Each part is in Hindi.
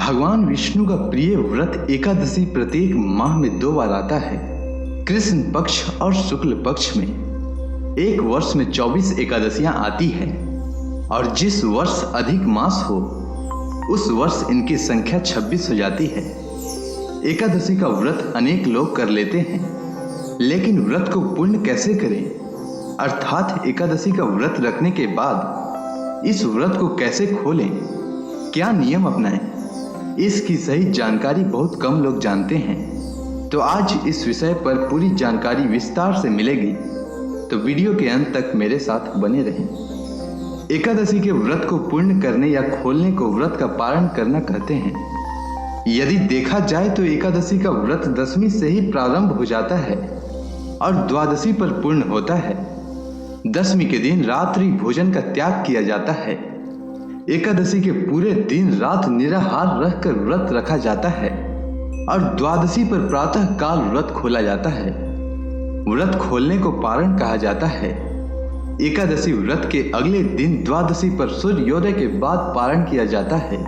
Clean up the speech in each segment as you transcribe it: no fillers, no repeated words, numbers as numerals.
भगवान विष्णु का प्रिय व्रत एकादशी प्रत्येक माह में 2 बार आता है, कृष्ण पक्ष और शुक्ल पक्ष में। एक वर्ष में 24 एकादशियां आती हैं और जिस वर्ष अधिक मास हो उस वर्ष इनकी संख्या 26 हो जाती है। एकादशी का व्रत अनेक लोग कर लेते हैं, लेकिन व्रत को पूर्ण कैसे करें, अर्थात एकादशी का व्रत रखने के बाद इस व्रत को कैसे खोलें, क्या नियम अपनाएं, इसकी सही जानकारी बहुत कम लोग जानते हैं। तो आज इस विषय पर पूरी जानकारी विस्तार से मिलेगी, तो वीडियो के अंत तक मेरे साथ बने रहें। एकादशी के व्रत को पूर्ण करने या खोलने को व्रत का पारण करना कहते हैं। यदि देखा जाए तो एकादशी का व्रत दशमी से ही प्रारंभ हो जाता है और द्वादशी पर पूर्ण होता है। दशमी के दिन रात्रि भोजन का त्याग किया जाता है। एकादशी के पूरे दिन रात निराहार रहकर व्रत रखा जाता है और द्वादशी पर प्रातः काल व्रत खोला जाता है। व्रत खोलने को पारण कहा जाता है। एकादशी व्रत के अगले दिन द्वादशी पर सूर्योदय के बाद पारण किया जाता है।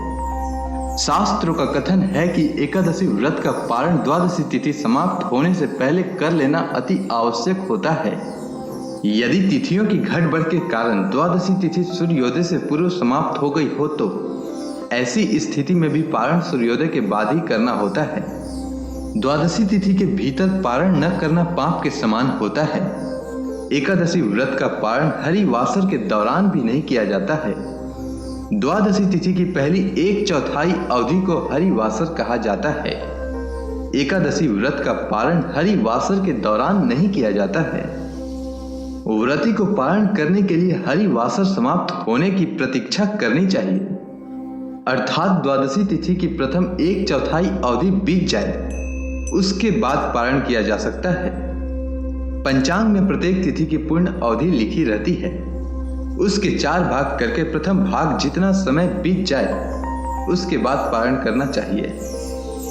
शास्त्रों का कथन है कि एकादशी व्रत का पारण द्वादशी तिथि समाप्त होने से पहले कर लेना अति आवश्यक होता है। यदि तिथियों की घटबढ़ के कारण द्वादशी तिथि सूर्योदय से पूर्व समाप्त हो गई हो तो ऐसी स्थिति में भी पारण सूर्योदय के बाद ही करना होता है। द्वादशी तिथि के भीतर पारण न करना पाप के समान होता है। एकादशी व्रत का पारण हरिवासर के दौरान भी नहीं किया जाता है। द्वादशी तिथि की पहली 1/4 अवधि को हरिवासर कहा जाता है। एकादशी व्रत का पारण हरिवासर के दौरान नहीं किया जाता है। व्रती को पारण करने के लिए हरिवासर समाप्त होने की प्रतीक्षा करनी चाहिए, अर्थात द्वादशी तिथि की प्रथम 1/4 अवधि बीत जाए, उसके बाद पारण किया जा सकता है। पंचांग में प्रत्येक तिथि की पूर्ण अवधि लिखी रहती है। उसके 4 भाग करके प्रथम भाग जितना समय बीत जाए उसके बाद पारण करना चाहिए।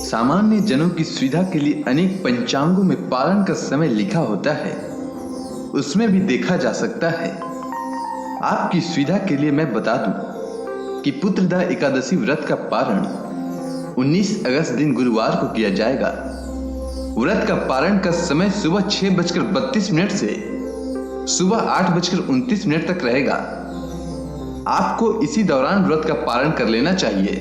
सामान्य जनों की सुविधा के लिए अनेक पंचांगों में पारण का समय लिखा होता है, उसमें भी देखा जा सकता है। आपकी सुविधा के लिए मैं बता दूं कि पुत्रदा एकादशी व्रत का पारण 19 अगस्त दिन गुरुवार को किया जाएगा। व्रत का पारण का समय सुबह 6:32 से सुबह 8:29 तक रहेगा। आपको इसी दौरान व्रत का पारण कर लेना चाहिए।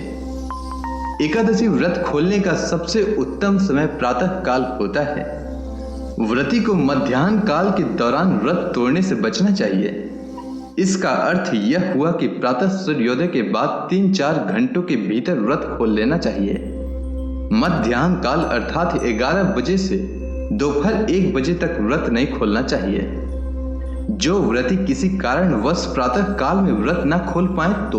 एकादशी व्रत खोलने का सबसे उत्तम समय प्रातः काल होता है। व्रती को मध्याह्न काल के दौरान व्रत तोड़ने से बचना चाहिए। इसका अर्थ यह हुआ कि प्रातः सूर्योदय के बाद 3-4 घंटों के भीतर व्रत खोल लेना चाहिए। मध्याह्न काल अर्थात 11 बजे से दोपहर 1 बजे तक व्रत नहीं खोलना चाहिए। जो व्रती किसी कारणवश प्रातः काल में व्रत न खोल पाए तो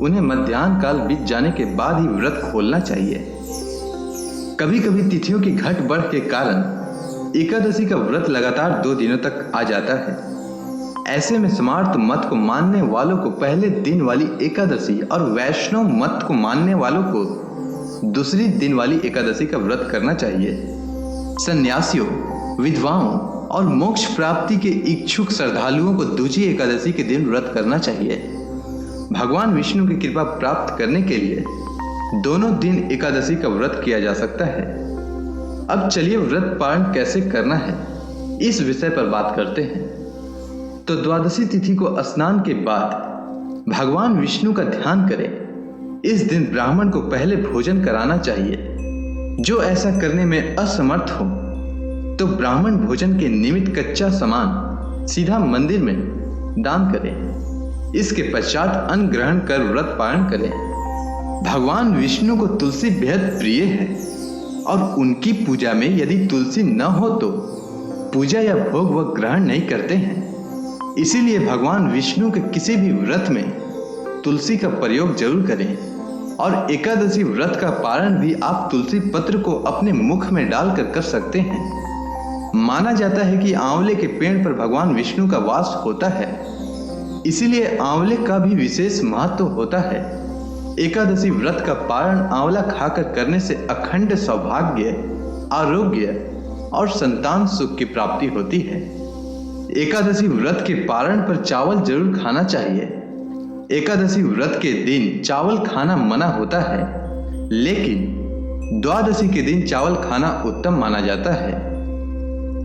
उन्हें मध्याह्न काल बीत जाने के बाद ही व्रत खोलना चाहिए। कभी कभी तिथियों की घट बढ़ के कारण एकादशी का व्रत लगातार 2 दिनों तक आ जाता है। ऐसे में स्मार्त मत को मानने वालों को पहले दिन वाली एकादशी और वैष्णव मत को मानने वालों को दूसरी दिन वाली एकादशी का व्रत करना चाहिए। सन्यासियों, विधवाओं और मोक्ष प्राप्ति के इच्छुक श्रद्धालुओं को दूसरी एकादशी के दिन व्रत करना चाहिए। भगवान विष्णु की कृपा प्राप्त करने के लिए दोनों दिन एकादशी का व्रत किया जा सकता है। अब चलिए व्रत पारण कैसे करना है इस विषय पर बात करते हैं। तो द्वादशी तिथि को स्नान के बाद भगवान विष्णु का ध्यान करें। इस दिन ब्राह्मण को पहले भोजन कराना चाहिए। जो ऐसा करने में असमर्थ हो तो ब्राह्मण भोजन के निमित्त कच्चा सामान सीधा मंदिर में दान करें। इसके पश्चात अन्न ग्रहण कर व्रत पारण करें। भगवान विष्णु को तुलसी बेहद प्रिय है और उनकी पूजा में यदि तुलसी न हो तो पूजा या भोग वह ग्रहण नहीं करते हैं। इसीलिए भगवान विष्णु के किसी भी व्रत में तुलसी का प्रयोग जरूर करें। और एकादशी व्रत का पारण भी आप तुलसी पत्र को अपने मुख में डालकर कर सकते हैं। माना जाता है कि आंवले के पेड़ पर भगवान विष्णु का वास होता है, इसीलिए आंवले का भी विशेष महत्व होता है। एकादशी व्रत का पारण आंवला खाकर करने से अखंड सौभाग्य, आरोग्य और संतान सुख की प्राप्ति होती है। एकादशी व्रत के पारण पर चावल जरूर खाना चाहिए। एकादशी व्रत के दिन चावल खाना मना होता है। लेकिन द्वादशी के दिन चावल खाना उत्तम माना जाता है।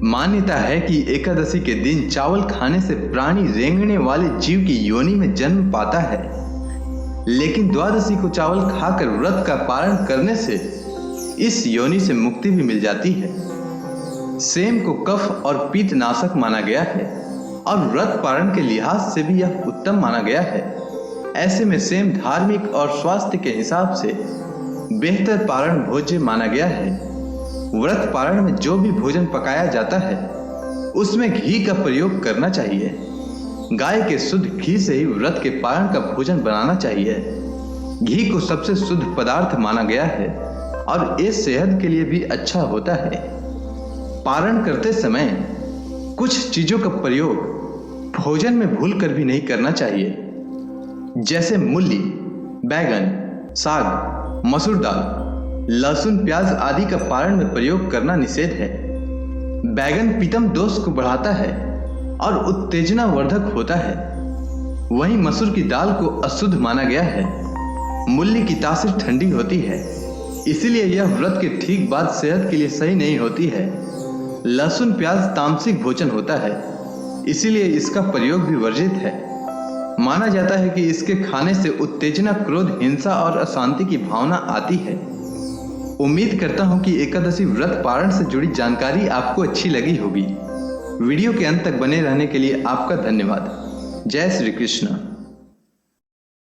मान्यता है कि एकादशी के दिन चावल खाने से प्राणी रेंगने वाले जीव की योनि में जन्म पाता है, लेकिन द्वादशी को चावल खाकर व्रत का पारण करने से इस योनि से मुक्ति भी मिल जाती है। सेम को कफ और पित्त नाशक माना गया है और व्रत पारण के लिहाज से भी यह उत्तम माना गया है। ऐसे में सेम धार्मिक और स्वास्थ्य के हिसाब से बेहतर पारण भोज्य माना गया है। व्रत पारण में जो भी भोजन पकाया जाता है उसमें घी का प्रयोग करना चाहिए। गाय के शुद्ध घी से ही व्रत के पारण का भोजन बनाना चाहिए। घी को सबसे शुद्ध पदार्थ माना गया है और ये सेहत के लिए भी अच्छा होता है। पारण करते समय कुछ चीजों का प्रयोग भोजन में भूल कर भी नहीं करना चाहिए, जैसे मूली, बैगन, साग, मसूर दाल, लहसुन, प्याज आदि का पारण में प्रयोग करना निषेध है। बैगन पित्तम दोष को बढ़ाता है और उत्तेजना वर्धक होता है। वहीं मसूर की दाल को अशुद्ध माना गया है। मूली की तासीर ठंडी होती है, इसीलिए यह व्रत के ठीक बाद सेहत के लिए सही नहीं होती है। लहसुन प्याज तामसिक भोजन होता है, इसीलिए इसका प्रयोग भी वर्जित है। माना जाता है कि इसके खाने से उत्तेजना, क्रोध, हिंसा और अशांति की भावना आती है। उम्मीद करता हूं कि एकादशी व्रत पारण से जुड़ी जानकारी आपको अच्छी लगी होगी। वीडियो के अंत तक बने रहने के लिए आपका धन्यवाद। जय श्री कृष्ण।